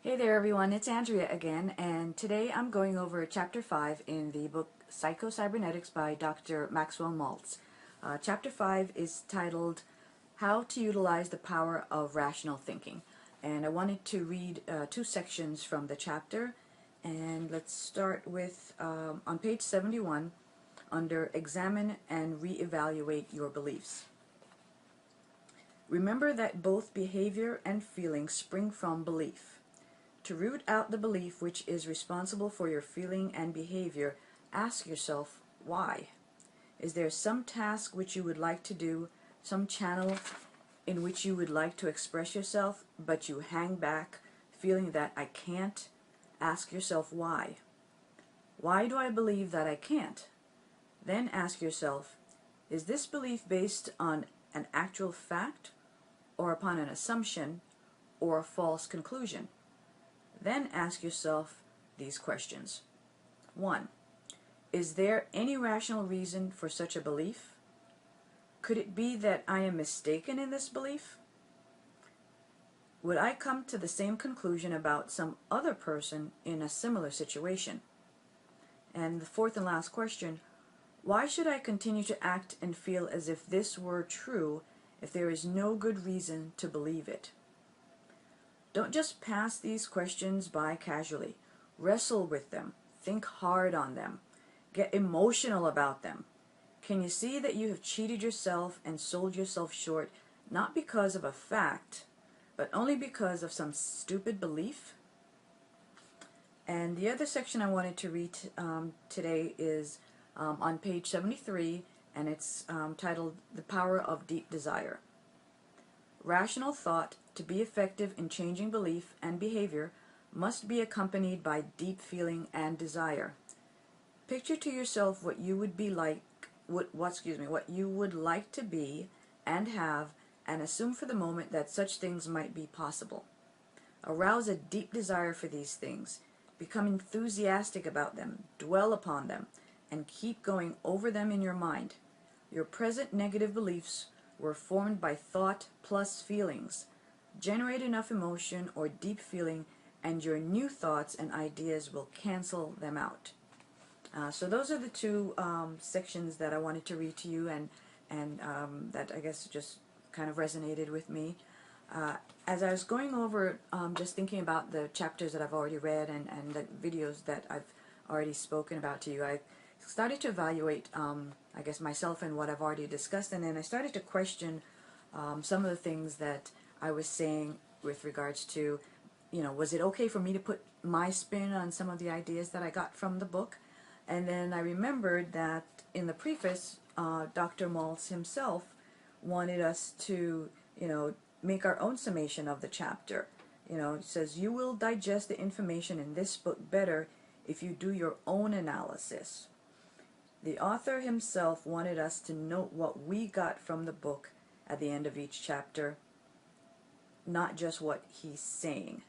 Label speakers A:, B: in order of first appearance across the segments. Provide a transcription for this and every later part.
A: Hey there everyone, it's Andrea again, and today I'm going over Chapter 5 in the book Psycho-Cybernetics by Dr. Maxwell Maltz. Chapter 5 is titled How to Utilize the Power of Rational Thinking. And I wanted to read two sections from the chapter, and let's start with on page 71 under Examine and Reevaluate Your Beliefs. Remember that both behavior and feeling spring from belief. To root out the belief which is responsible for your feeling and behavior, ask yourself, why? Is there some task which you would like to do, some channel in which you would like to express yourself, but you hang back, feeling that I can't? Ask yourself, why? Why do I believe that I can't? Then ask yourself, is this belief based on an actual fact, or upon an assumption, or a false conclusion? Then ask yourself these questions. 1. Is there any rational reason for such a belief? Could it be that I am mistaken in this belief? Would I come to the same conclusion about some other person in a similar situation? And the fourth and last question, why should I continue to act and feel as if this were true if there is no good reason to believe it? Don't just pass these questions by casually. Wrestle with them. Think hard on them. Get emotional about them. Can you see that you have cheated yourself and sold yourself short, not because of a fact, but only because of some stupid belief? And the other section I wanted to read today is on page 73, and it's titled The Power of Deep Desire. Rational thought, to be effective in changing belief and behavior, must be accompanied by deep feeling and desire. Picture to yourself what you would be like, what you would like to be and have, and assume for the moment that such things might be possible. Arouse a deep desire for these things. Become enthusiastic about them, dwell upon them, and keep going over them in your mind. Your present negative beliefs were formed by thought plus feelings. Generate enough emotion or deep feeling, and your new thoughts and ideas will cancel them out. So those are the two sections that I wanted to read to you, and that I guess just kind of resonated with me. As I was going over, just thinking about the chapters that I've already read and the videos that I've already spoken about to you, I started to evaluate, I guess, myself and what I've already discussed, and then I started to question some of the things that I was saying with regards to, was it okay for me to put my spin on some of the ideas that I got from the book? And then I remembered that in the preface, Dr. Maltz himself wanted us to, make our own summation of the chapter. It says, you will digest the information in this book better if you do your own analysis. The author himself wanted us to note what we got from the book at the end of each chapter, not just what he's saying.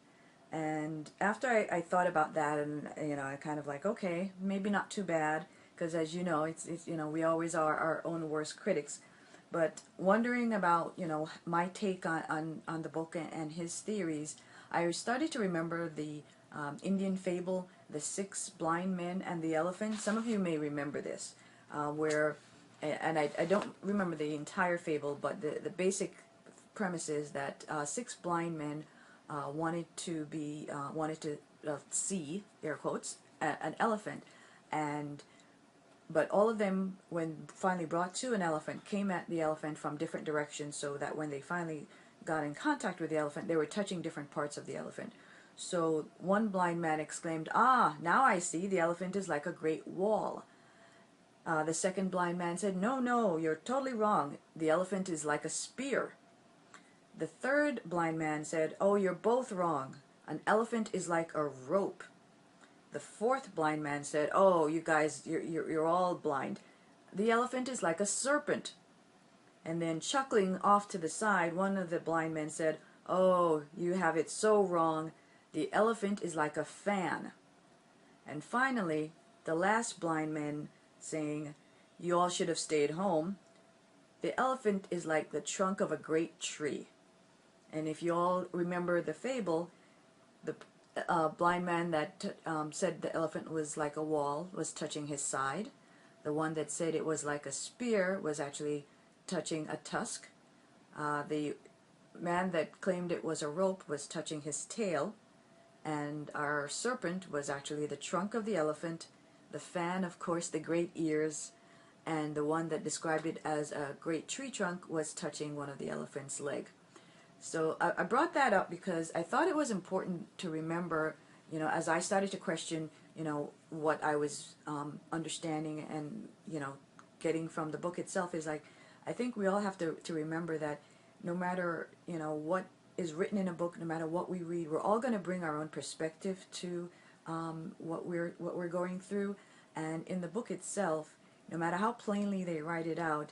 A: And after I thought about that, and I kind of like, okay, maybe not too bad, because as you know, it's we always are our own worst critics. But wondering about my take on the book and his theories, I started to remember the Indian fable, The Six Blind Men and the Elephant. Some of you may remember this, where, and I don't remember the entire fable, but the basic premise is that six blind men wanted to see, air quotes, an elephant, but all of them, when finally brought to an elephant, came at the elephant from different directions, so that when they finally got in contact with the elephant, they were touching different parts of the elephant. So one blind man exclaimed, "Ah, now I see, the elephant is like a great wall." The second blind man said, "No, you're totally wrong. The elephant is like a spear." The third blind man said, "Oh, you're both wrong. An elephant is like a rope." The fourth blind man said, "Oh, you guys, you're all blind. The elephant is like a serpent." And then, chuckling off to the side, one of the blind men said, "Oh, you have it so wrong. The elephant is like a fan." And finally, the last blind man saying, "You all should have stayed home. The elephant is like the trunk of a great tree." And if you all remember the fable, the a blind man that said the elephant was like a wall was touching his side. The one that said it was like a spear was actually touching a tusk. The man that claimed it was a rope was touching his tail. And our serpent was actually the trunk of the elephant, the fan, of course, the great ears, and the one that described it as a great tree trunk was touching one of the elephant's leg. So I brought that up because I thought it was important to remember, as I started to question, what I was understanding and, getting from the book itself is like, I think we all have to remember that no matter, what is written in a book, no matter what we read, we're all going to bring our own perspective to what we're going through. And in the book itself, no matter how plainly they write it out,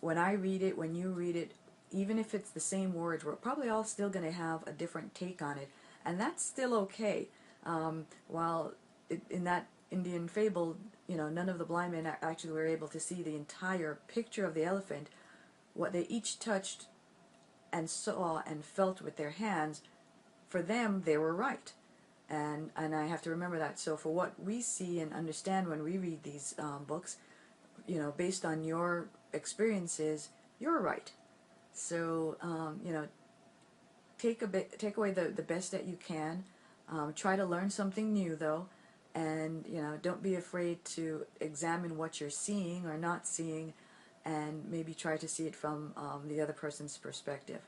A: when I read it, when you read it, even if it's the same words, we're probably all still going to have a different take on it, and that's still okay. While in that Indian fable, none of the blind men actually were able to see the entire picture of the elephant. What they each touched and saw and felt with their hands, for them, they were right. And I have to remember that. So for what we see and understand when we read these books, based on your experiences, you're right. So, take away the best that you can. Try to learn something new, though, and don't be afraid to examine what you're seeing or not seeing, and maybe try to see it from the other person's perspective.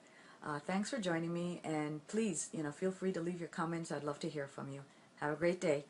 A: Thanks for joining me, and please, feel free to leave your comments. I'd love to hear from you. Have a great day.